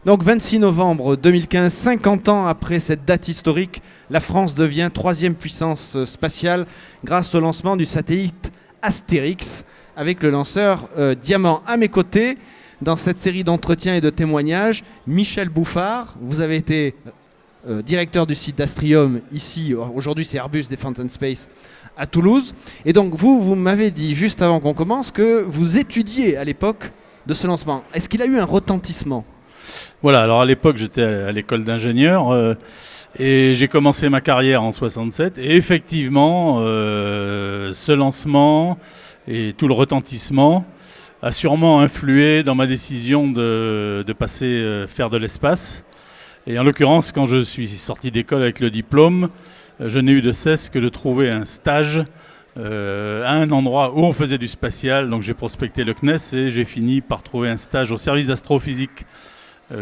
Donc 26 novembre 2015, 50 ans après cette date historique, la France devient troisième puissance spatiale grâce au lancement du satellite Astérix avec le lanceur Diamant. À mes côtés, dans cette série d'entretiens et de témoignages, Michel Bouffard, vous avez été directeur du site d'Astrium ici, aujourd'hui c'est Airbus Defence and Space à Toulouse. Et donc vous m'avez dit juste avant qu'on commence que vous étudiez à l'époque de ce lancement. Est-ce qu'il a eu un retentissement ? Voilà, alors à l'époque j'étais à l'école d'ingénieur et j'ai commencé ma carrière en 67 et effectivement ce lancement et tout le retentissement a sûrement influé dans ma décision de passer faire de l'espace. Et en l'occurrence, quand je suis sorti d'école avec le diplôme, je n'ai eu de cesse que de trouver un stage à un endroit où on faisait du spatial. Donc j'ai prospecté le CNES et j'ai fini par trouver un stage au service d'astrophysique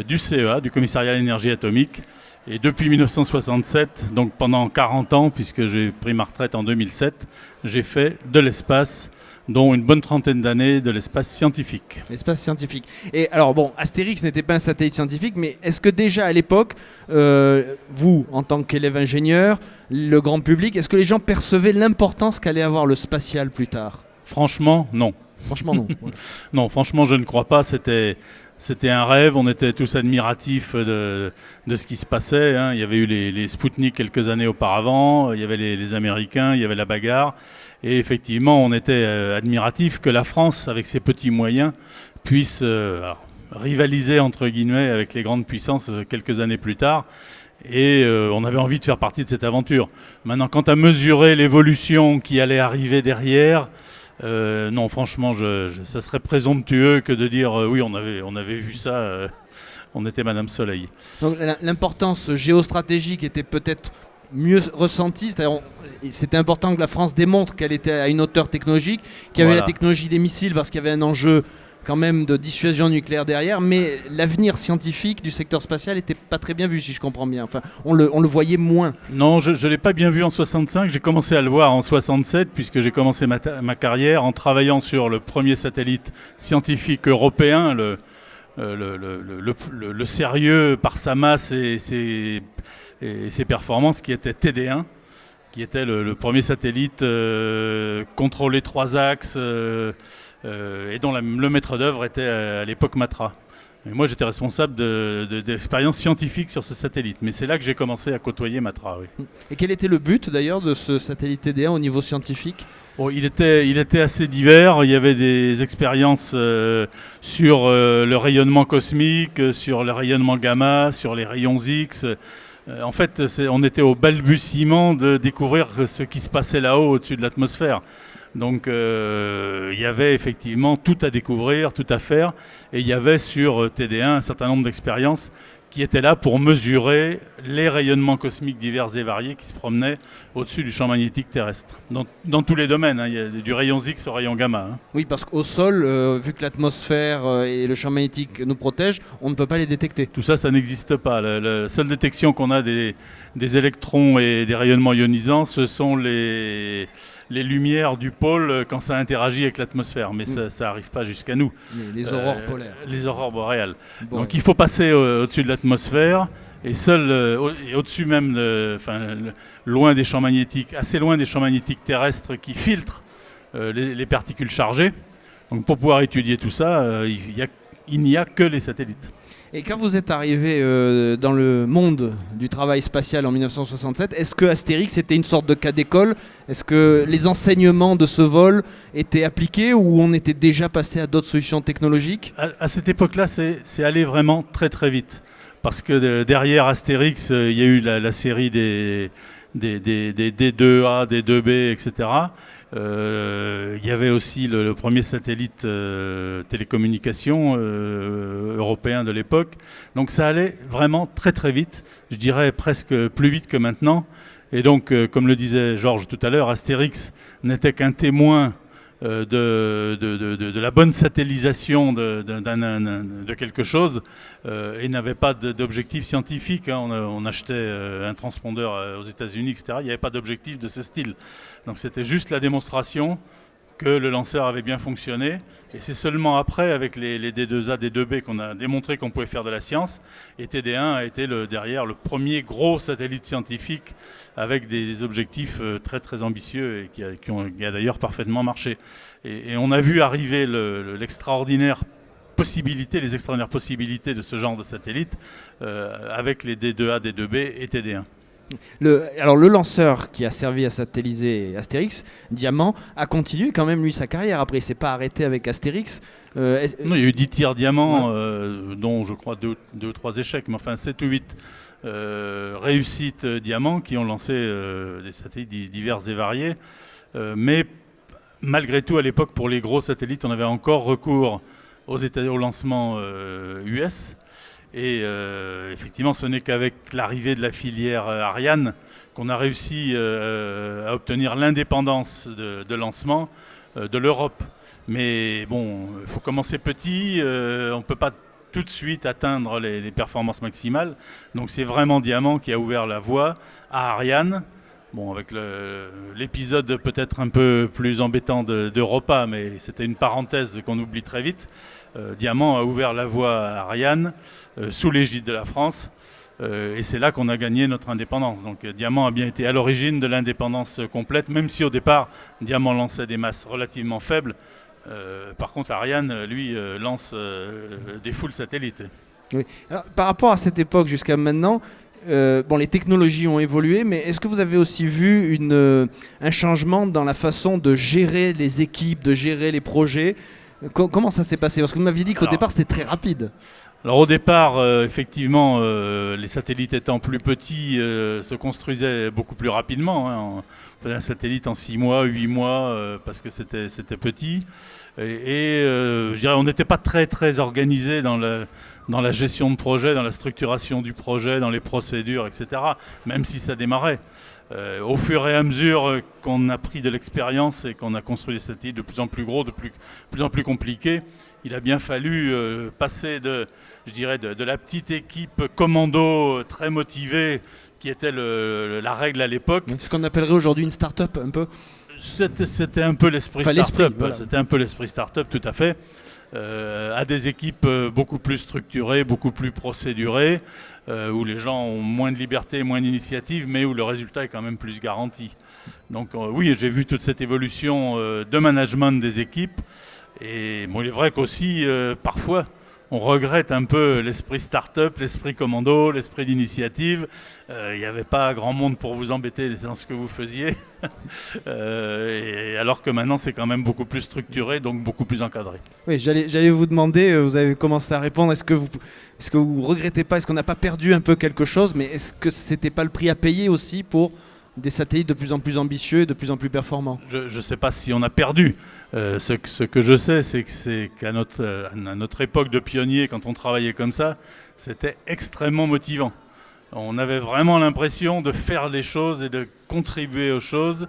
du CEA, du Commissariat à l'énergie atomique. Et depuis 1967, donc pendant 40 ans, puisque j'ai pris ma retraite en 2007, j'ai fait de l'espace, dont une bonne trentaine d'années de l'espace scientifique. L'espace scientifique. Et alors bon, Astérix n'était pas un satellite scientifique, mais est-ce que déjà à l'époque, vous, en tant qu'élève ingénieur, le grand public, est-ce que les gens percevaient l'importance qu'allait avoir le spatial plus tard ? Franchement, non. Franchement, non. Voilà. Non, franchement, je ne crois pas. C'était un rêve. On était tous admiratifs de ce qui se passait. Hein. Il y avait eu les Spoutnik quelques années auparavant. Il y avait les Américains. Il y avait la bagarre. Et effectivement, on était admiratifs que la France, avec ses petits moyens, puisse rivaliser, entre guillemets, avec les grandes puissances quelques années plus tard. Et on avait envie de faire partie de cette aventure. Maintenant, quant à mesurer l'évolution qui allait arriver derrière, non, franchement, ça serait présomptueux que de dire oui, on avait vu ça, on était Madame Soleil. Donc l'importance géostratégique était peut-être mieux ressentie, c'est-à-dire c'était important que la France démontre qu'elle était à une hauteur technologique, qu'il y avait la technologie des missiles parce qu'il y avait un enjeu quand même de dissuasion nucléaire derrière, mais l'avenir scientifique du secteur spatial n'était pas très bien vu, si je comprends bien. Enfin, on le voyait moins. Non, je ne l'ai pas bien vu en 65. J'ai commencé à le voir en 67, puisque j'ai commencé ma carrière en travaillant sur le premier satellite scientifique européen, le sérieux par sa masse et ses performances, qui était TD1, qui était le premier satellite contrôlé 3 axes, et dont le maître d'œuvre était à l'époque Matra. Et moi, j'étais responsable d'expériences scientifiques sur ce satellite. Mais c'est là que j'ai commencé à côtoyer Matra. Oui. Et quel était le but d'ailleurs de ce satellite TD1 au niveau scientifique ? Bon, il était assez divers. Il y avait des expériences sur le rayonnement cosmique, sur le rayonnement gamma, sur les rayons X. En fait, on était au balbutiement de découvrir ce qui se passait là-haut, au-dessus de l'atmosphère. Donc il y avait effectivement tout à découvrir, tout à faire. Et il y avait sur TD1 un certain nombre d'expériences qui étaient là pour mesurer les rayonnements cosmiques divers et variés qui se promenaient au-dessus du champ magnétique terrestre. Dans tous les domaines, hein, il y a du rayon X au rayon gamma. Hein. Oui, parce qu'au sol, vu que l'atmosphère et le champ magnétique nous protègent, on ne peut pas les détecter. Tout ça, ça n'existe pas. La seule détection qu'on a des électrons et des rayonnements ionisants, ce sont les lumières du pôle quand ça interagit avec l'atmosphère. Mais ça n'arrive pas jusqu'à nous. Les aurores polaires. Les aurores boréales. Donc il faut passer au-dessus de l'atmosphère. Et au-dessus même, loin des champs magnétiques, assez loin des champs magnétiques terrestres qui filtrent les particules chargées. Donc pour pouvoir étudier tout ça, il n'y a que les satellites. Et quand vous êtes arrivé dans le monde du travail spatial en 1967, est-ce que Astérix était une sorte de cas d'école ? Est-ce que les enseignements de ce vol étaient appliqués ou on était déjà passé à d'autres solutions technologiques ? À cette époque-là, c'est allé vraiment très très vite. Parce que derrière Astérix, il y a eu la série des D2A, D2B, etc. Il y avait aussi le premier satellite télécommunication européen de l'époque. Donc ça allait vraiment très très vite, je dirais presque plus vite que maintenant. Et donc, comme le disait Georges tout à l'heure, Astérix n'était qu'un témoin de la bonne satellisation de quelque chose et n'avait pas d'objectif scientifique. Hein. On achetait un transpondeur aux États-Unis, etc. Il n'y avait pas d'objectif de ce style. Donc c'était juste la démonstration que le lanceur avait bien fonctionné. Et c'est seulement après, avec les D2A, D2B, qu'on a démontré qu'on pouvait faire de la science. Et TD1 a été derrière le premier gros satellite scientifique avec des objectifs très très ambitieux et qui a d'ailleurs parfaitement marché. Et on a vu arriver les extraordinaires possibilités de ce genre de satellite avec les D2A, D2B et TD1. Alors le lanceur qui a servi à satelliser Astérix, Diamant, a continué quand même lui sa carrière. Après, il s'est pas arrêté avec Astérix. Non, il y a eu 10 tirs Diamant, dont je crois 2 ou 3 échecs, mais enfin 7 ou 8 réussites Diamant qui ont lancé des satellites divers et variés. Mais malgré tout, à l'époque, pour les gros satellites, on avait encore recours au lancement US. Et effectivement, ce n'est qu'avec l'arrivée de la filière Ariane qu'on a réussi à obtenir l'indépendance de lancement de l'Europe. Mais bon, il faut commencer petit, on ne peut pas tout de suite atteindre les performances maximales. Donc c'est vraiment Diamant qui a ouvert la voie à Ariane. Bon, avec l'épisode peut-être un peu plus embêtant d'Europa, mais c'était une parenthèse qu'on oublie très vite. Diamant a ouvert la voie à Ariane sous l'égide de la France et c'est là qu'on a gagné notre indépendance. Donc Diamant a bien été à l'origine de l'indépendance complète, même si au départ Diamant lançait des masses relativement faibles. Par contre Ariane, lui, lance des foules satellites. Oui. Alors, par rapport à cette époque jusqu'à maintenant, les technologies ont évolué, mais est-ce que vous avez aussi vu un changement dans la façon de gérer les équipes, de gérer les projets ? Comment ça s'est passé ? Parce que vous m'aviez dit qu'au départ c'était très rapide. Alors au départ, effectivement, les satellites étant plus petits, se construisaient beaucoup plus rapidement. On faisait un satellite en 6 mois, 8 mois, parce que c'était petit. Et je dirais, on n'était pas très très organisé dans la gestion de projet, dans la structuration du projet, dans les procédures, etc. Même si ça démarrait. Au fur et à mesure qu'on a pris de l'expérience et qu'on a construit des satellites de plus en plus gros, de plus en plus compliqués, il a bien fallu passer de la petite équipe commando très motivée qui était la règle à l'époque. Ce qu'on appellerait aujourd'hui une start-up un peu. C'était un peu l'esprit start-up. Voilà. C'était un peu l'esprit start-up, tout à fait. À des équipes beaucoup plus structurées, beaucoup plus procédurées, où les gens ont moins de liberté, moins d'initiative, mais où le résultat est quand même plus garanti. Donc oui, j'ai vu toute cette évolution de management des équipes. Et bon, il est vrai qu'aussi, parfois, on regrette un peu l'esprit start-up, l'esprit commando, l'esprit d'initiative. Il n'y avait pas grand monde pour vous embêter dans ce que vous faisiez. Et alors que maintenant, c'est quand même beaucoup plus structuré, donc beaucoup plus encadré. Oui, j'allais vous demander, vous avez commencé à répondre, est-ce que vous regrettez pas, est-ce qu'on n'a pas perdu un peu quelque chose, mais est-ce que c'était pas le prix à payer aussi pour des satellites de plus en plus ambitieux et de plus en plus performants ? Je ne sais pas si on a perdu. Ce que je sais, c'est qu'à notre époque de pionnier, quand on travaillait comme ça, c'était extrêmement motivant. On avait vraiment l'impression de faire les choses et de contribuer aux choses.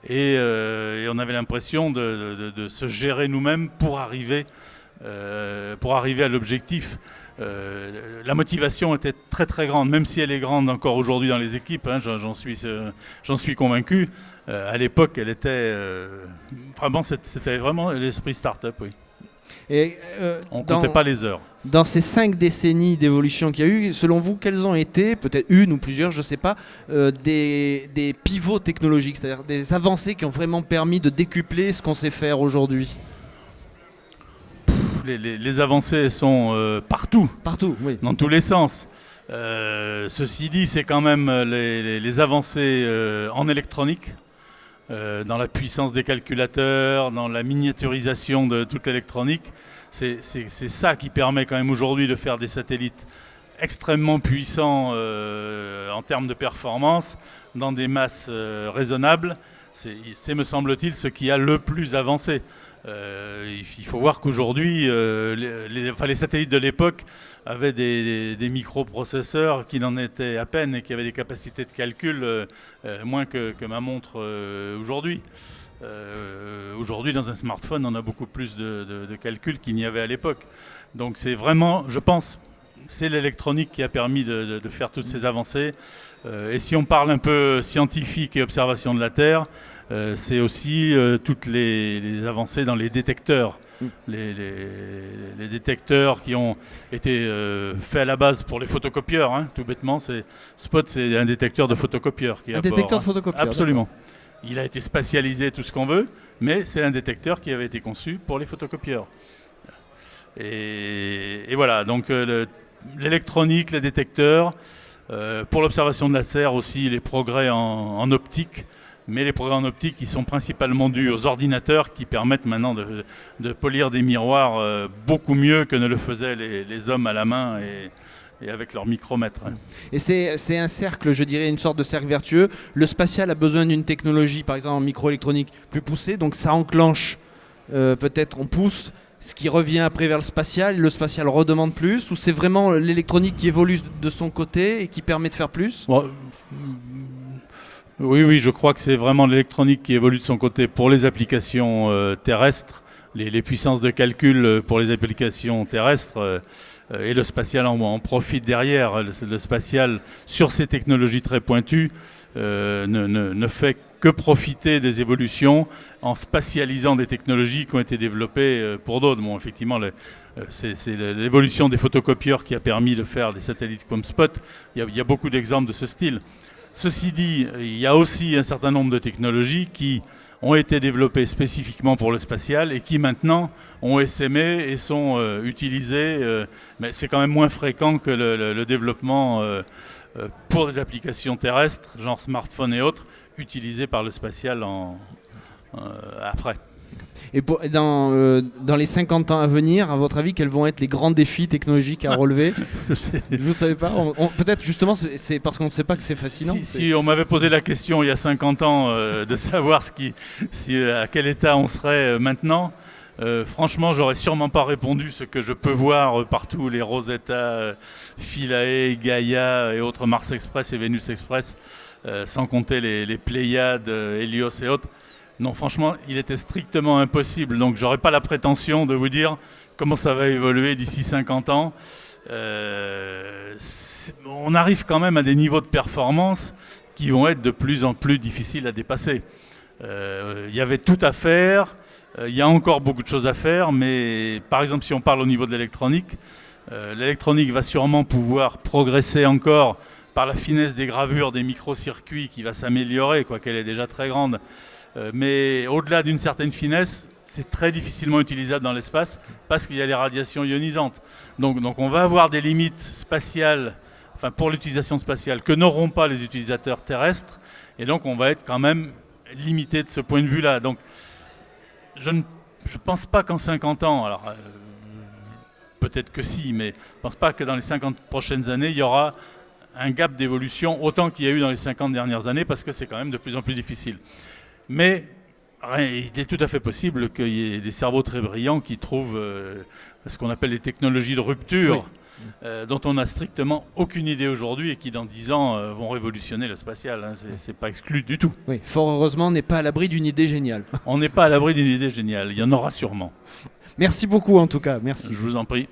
Et on avait l'impression de se gérer nous-mêmes pour arriver à l'objectif. La motivation était très très grande, même si elle est grande encore aujourd'hui dans les équipes, hein, j'en suis convaincu. À l'époque, elle était c'était vraiment l'esprit start-up, oui. Et, on ne comptait pas les heures. Dans ces 5 décennies d'évolution qu'il y a eu, selon vous, quelles ont été, peut-être une ou plusieurs, je ne sais pas, des pivots technologiques, c'est-à-dire des avancées qui ont vraiment permis de décupler ce qu'on sait faire aujourd'hui ? Les avancées sont partout, oui. Dans tous les sens. Ceci dit, c'est quand même les avancées en électronique, dans la puissance des calculateurs, dans la miniaturisation de toute l'électronique. C'est ça qui permet quand même aujourd'hui de faire des satellites extrêmement puissants en termes de performance, dans des masses raisonnables. C'est, me semble-t-il, ce qui a le plus avancé. Il faut voir qu'aujourd'hui, les satellites de l'époque avaient des microprocesseurs qui n'en étaient à peine et qui avaient des capacités de calcul moins que ma montre aujourd'hui. Aujourd'hui, dans un smartphone, on a beaucoup plus de calculs qu'il n'y avait à l'époque. Donc c'est vraiment, je pense, c'est l'électronique qui a permis de faire toutes ces avancées. Et si on parle un peu scientifique et observation de la Terre, c'est aussi toutes les avancées dans les détecteurs. Les détecteurs qui ont été faits à la base pour les photocopieurs, hein, tout bêtement. Spot, c'est un détecteur de photocopieur. Un détecteur de photocopieur. Absolument. Il a été spatialisé, tout ce qu'on veut, mais c'est un détecteur qui avait été conçu pour les photocopieurs. Et voilà, donc l'électronique, les détecteurs, pour l'observation de laser aussi, les progrès en optique. Mais les progrès en optique qui sont principalement dus aux ordinateurs qui permettent maintenant de polir des miroirs beaucoup mieux que ne le faisaient les hommes à la main et avec leur micromètre. Et c'est un cercle, je dirais, une sorte de cercle vertueux. Le spatial a besoin d'une technologie, par exemple en microélectronique, plus poussée, donc ça enclenche, peut-être on pousse, ce qui revient après vers le spatial redemande plus, ou c'est vraiment l'électronique qui évolue de son côté et qui permet de faire plus? Oui, je crois que c'est vraiment l'électronique qui évolue de son côté pour les applications terrestres, les puissances de calcul pour les applications terrestres, et le spatial en profite derrière. Le spatial, sur ces technologies très pointues, ne fait que profiter des évolutions en spatialisant des technologies qui ont été développées pour d'autres. Bon, effectivement, c'est l'évolution des photocopieurs qui a permis de faire des satellites comme Spot. Il y a beaucoup d'exemples de ce style. Ceci dit, il y a aussi un certain nombre de technologies qui ont été développées spécifiquement pour le spatial et qui maintenant ont essaimé et sont utilisées, mais c'est quand même moins fréquent que le développement pour des applications terrestres, genre smartphones et autres, utilisées par le spatial après. Et dans les 50 ans à venir, à votre avis, quels vont être les grands défis technologiques à relever? Vous ne savez pas? Peut-être justement, c'est parce qu'on ne sait pas que c'est fascinant. Si on m'avait posé la question il y a 50 ans de savoir à quel état on serait maintenant, franchement, j'aurais sûrement pas répondu ce que je peux voir partout, les Rosetta, Philae, Gaia et autres, Mars Express et Vénus Express, sans compter les Pléiades, Hélios et autres. Non, franchement, il était strictement impossible. Donc, j'aurais pas la prétention de vous dire comment ça va évoluer d'ici 50 ans. On arrive quand même à des niveaux de performance qui vont être de plus en plus difficiles à dépasser. Il y avait tout à faire. Il y a encore beaucoup de choses à faire. Mais par exemple, si on parle au niveau de l'électronique va sûrement pouvoir progresser encore par la finesse des gravures, des microcircuits qui va s'améliorer, quoiqu'elle est déjà très grande. Mais au-delà d'une certaine finesse, c'est très difficilement utilisable dans l'espace parce qu'il y a les radiations ionisantes. Donc on va avoir des limites spatiales, enfin pour l'utilisation spatiale, que n'auront pas les utilisateurs terrestres. Et donc on va être quand même limité de ce point de vue-là. Donc je ne pense pas qu'en 50 ans, alors peut-être que si, mais je ne pense pas que dans les 50 prochaines années, il y aura un gap d'évolution autant qu'il y a eu dans les 50 dernières années parce que c'est quand même de plus en plus difficile. Mais il est tout à fait possible qu'il y ait des cerveaux très brillants qui trouvent ce qu'on appelle les technologies de rupture, dont on n'a strictement aucune idée aujourd'hui et qui dans 10 ans vont révolutionner le spatial. Hein. C'est pas exclu du tout. Oui, fort heureusement, on n'est pas à l'abri d'une idée géniale. On n'est pas à l'abri d'une idée géniale, il y en aura sûrement. Merci beaucoup en tout cas, merci. Je vous en prie.